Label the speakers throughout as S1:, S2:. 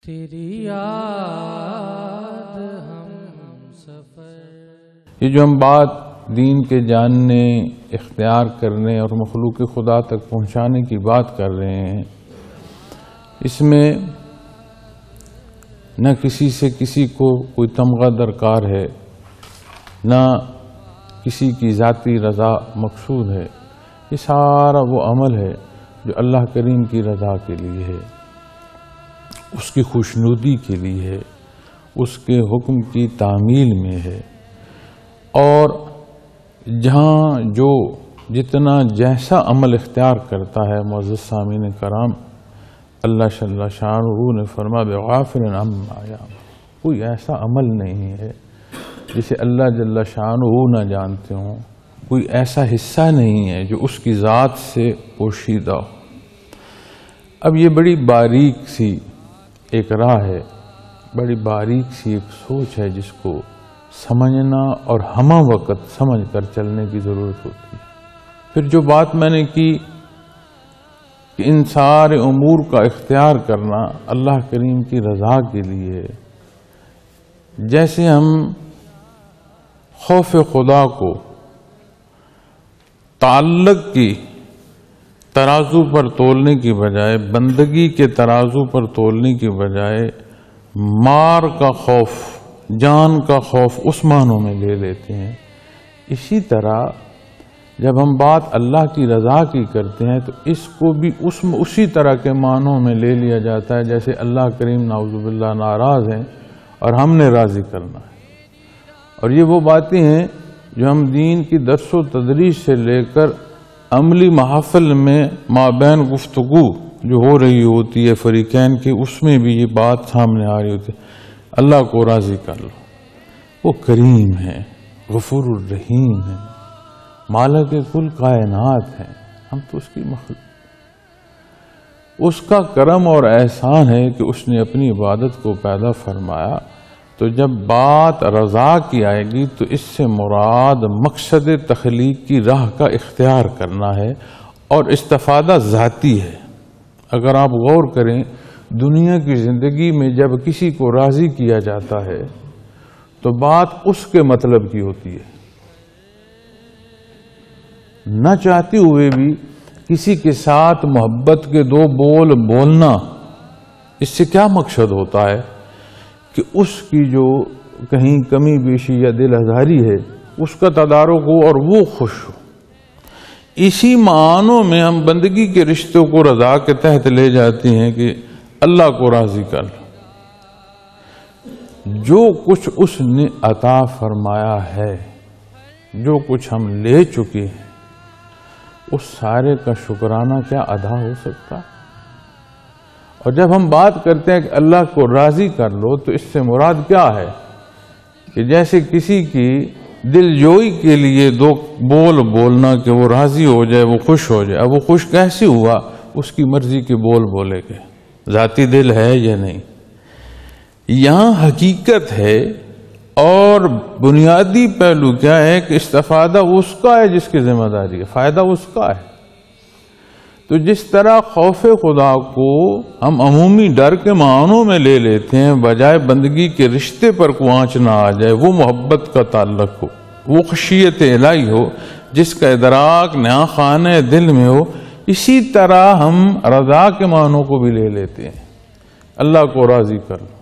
S1: تیری یاد ہم سفر۔
S2: یہ جو ہم بات دین کے جاننے، اختیار کرنے اور مخلوق خدا تک پہنچانے کی بات کر رہے ہیں، اس میں نہ کسی سے کسی کو کوئی تمغہ درکار ہے، نہ کسی کی ذاتی رضا مقصود ہے۔ یہ سارا وہ عمل ہے جو اللہ کریم کی رضا کے لیے ہے، اس کی خوشنودی کے لیے ہے، اس کے حکم کی تعمیل میں ہے۔ اور جہاں جو جتنا جیسا عمل اختیار کرتا ہے، معزز سامعین کرام، اللہ جل شانہ نے فرمایا بغافل عما یعملون، کوئی ایسا عمل نہیں ہے جسے اللہ جل شانہ نہ جانتے ہوں، کوئی ایسا حصہ نہیں ہے جو اس کی ذات سے پوشیدہ ہو۔ اب یہ بڑی باریک سی ایک راہ ہے، بڑی باریک سی ایک سوچ ہے جس کو سمجھنا اور ہمہ وقت سمجھ کر چلنے کی ضرورت ہوتی ہے۔ پھر جو بات میں نے کی کہ ان سارے امور کا اختیار کرنا اللہ کریم کی رضا کے لیے، جیسے ہم خوف خدا کو تعلق کی ترازو پر تولنے کی بجائے، بندگی کے ترازو پر تولنے کی بجائے مار کا خوف، جان کا خوف اس معنوں میں لے لیتے ہیں، اسی طرح جب ہم بات اللہ کی رضا کی کرتے ہیں تو اس کو بھی اسی طرح کے معنوں میں لے لیا جاتا ہے جیسے اللہ کریم نعوذ باللہ ناراض ہیں اور ہم نے راضی کرنا ہے۔ اور یہ وہ باتیں ہیں جو ہم دین کی درس و تدریس سے لے کر عملی محافل میں مابین گفتگو جو ہو رہی ہوتی ہے فریقین کی، اس میں بھی یہ بات سامنے آ رہی ہوتی ہے، اللہ کو راضی کر لو، وہ کریم ہے، غفور الرحیم ہے، مالک کل کائنات ہے، ہم تو اس کی مخلوق۔ اس کا کرم اور احسان ہے کہ اس نے اپنی عبادت کو پیدا فرمایا۔ تو جب بات رضا کی آئے گی تو اس سے مراد مقصد تخلیق کی راہ کا اختیار کرنا ہے، اور استفادہ ذاتی ہے۔ اگر آپ غور کریں، دنیا کی زندگی میں جب کسی کو راضی کیا جاتا ہے تو بات اس کے مطلب کی ہوتی ہے، نہ چاہتے ہوئے بھی کسی کے ساتھ محبت کے دو بول بولنا، اس سے کیا مقصد ہوتا ہے کہ اس کی جو کہیں کمی بیشی یا دل آزاری ہے اس کا تدارک ہو اور وہ خوش ہو۔ اسی معنوں میں ہم بندگی کے رشتوں کو رضا کے تحت لے جاتے ہیں کہ اللہ کو راضی کر لو۔ جو کچھ اس نے عطا فرمایا ہے، جو کچھ ہم لے چکے ہیں، اس سارے کا شکرانہ کیا ادا ہو سکتا؟ اور جب ہم بات کرتے ہیں کہ اللہ کو راضی کر لو تو اس سے مراد کیا ہے کہ جیسے کسی کی دل جوئی کے لیے دو بول بولنا کہ وہ راضی ہو جائے، وہ خوش ہو جائے۔ اب وہ خوش کیسے ہوا؟ اس کی مرضی کے بول بولے گئے، ذاتی دل ہے یا نہیں۔ یہاں حقیقت ہے اور بنیادی پہلو کیا ہے کہ استفادہ اس کا ہے جس کی ذمہ داری ہے، فائدہ اس کا ہے۔ تو جس طرح خوف خدا کو ہم عمومی ڈر کے معنوں میں لے لیتے ہیں، بجائے بندگی کے رشتے پر کو آنچ نہ آ جائے، وہ محبت کا تعلق ہو، وہ خشیت الہی ہو جس کا ادراک نیا خانہ دل میں ہو، اسی طرح ہم رضا کے معنوں کو بھی لے لیتے ہیں، اللہ کو راضی کر لو۔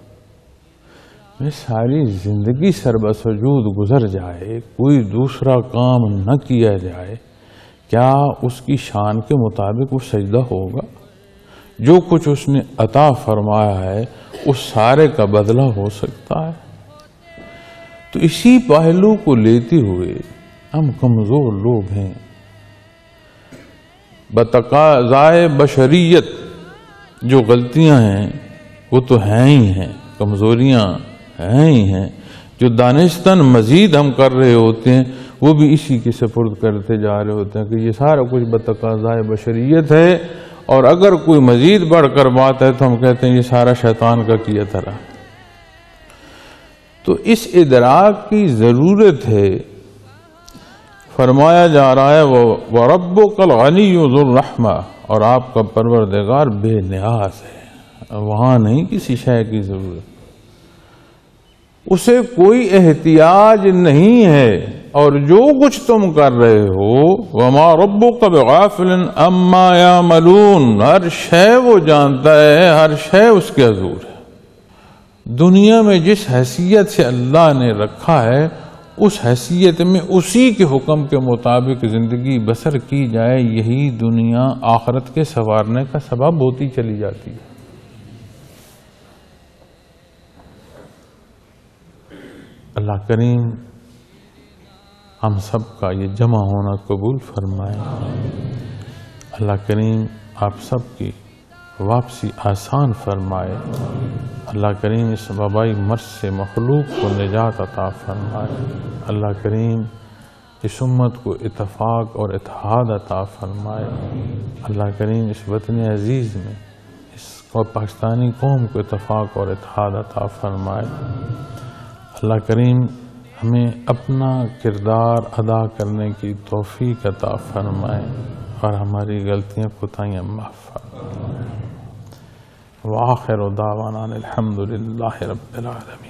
S2: میں ساری زندگی سربسجود گزر جائے، کوئی دوسرا کام نہ کیا جائے، کیا اس کی شان کے مطابق وہ سجدہ ہوگا؟ جو کچھ اس نے عطا فرمایا ہے اس سارے کا بدلہ ہو سکتا ہے؟ تو اسی پہلو کو لیتے ہوئے ہم کمزور لوگ ہیں، بتقاضائے بشریت جو غلطیاں ہیں وہ تو ہیں ہی ہیں، کمزوریاں ہیں ہی ہیں، جو دانستاً مزید ہم کر رہے ہوتے ہیں وہ بھی اسی کے سپرد کرتے جا رہے ہوتے ہیں کہ یہ سارا کچھ بتقاضائے بشریت ہے، اور اگر کوئی مزید بڑھ کر بات ہے تو ہم کہتے ہیں یہ سارا شیطان کا کیا تھا۔ تو اس ادراک کی ضرورت ہے۔ فرمایا جا رہا ہے وَرَبُّكَ الْغَنِيُّ ذُو الرَّحْمَةِ، اور آپ کا پروردگار بے نیاز ہے، وہاں نہیں کسی شے کی ضرورت، اسے کوئی احتیاج نہیں ہے، اور جو کچھ تم کر رہے ہو وما ربک بغافل عما یعملون، ہر شے وہ جانتا ہے، ہر شے اس کے حضور ہے۔ دنیا میں جس حیثیت سے اللہ نے رکھا ہے اس حیثیت میں اسی کے حکم کے مطابق زندگی بسر کی جائے، یہی دنیا آخرت کے سنوارنے کا سبب ہوتی چلی جاتی ہے۔ اللہ کریم ہم سب کا یہ جمع ہونا قبول فرمائے۔ اللہ کریم آپ سب کی واپسی آسان فرمائے۔ اللہ کریم اس وبائی مرض سے مخلوق کو نجات عطا فرمائے۔ اللہ کریم اس امت کو اتفاق اور اتحاد عطا فرمائے۔ اللہ کریم اس وطن عزیز میں اس پاکستانی قوم کو اتفاق اور اتحاد عطا فرمائے۔ اللہ کریم ہمیں اپنا کردار ادا کرنے کی توفیق عطا فرمائے اور ہماری غلطیاں کوتاہیاں معاف فرمائے۔ وآخر دعوانا الحمد للہ رب العالمین۔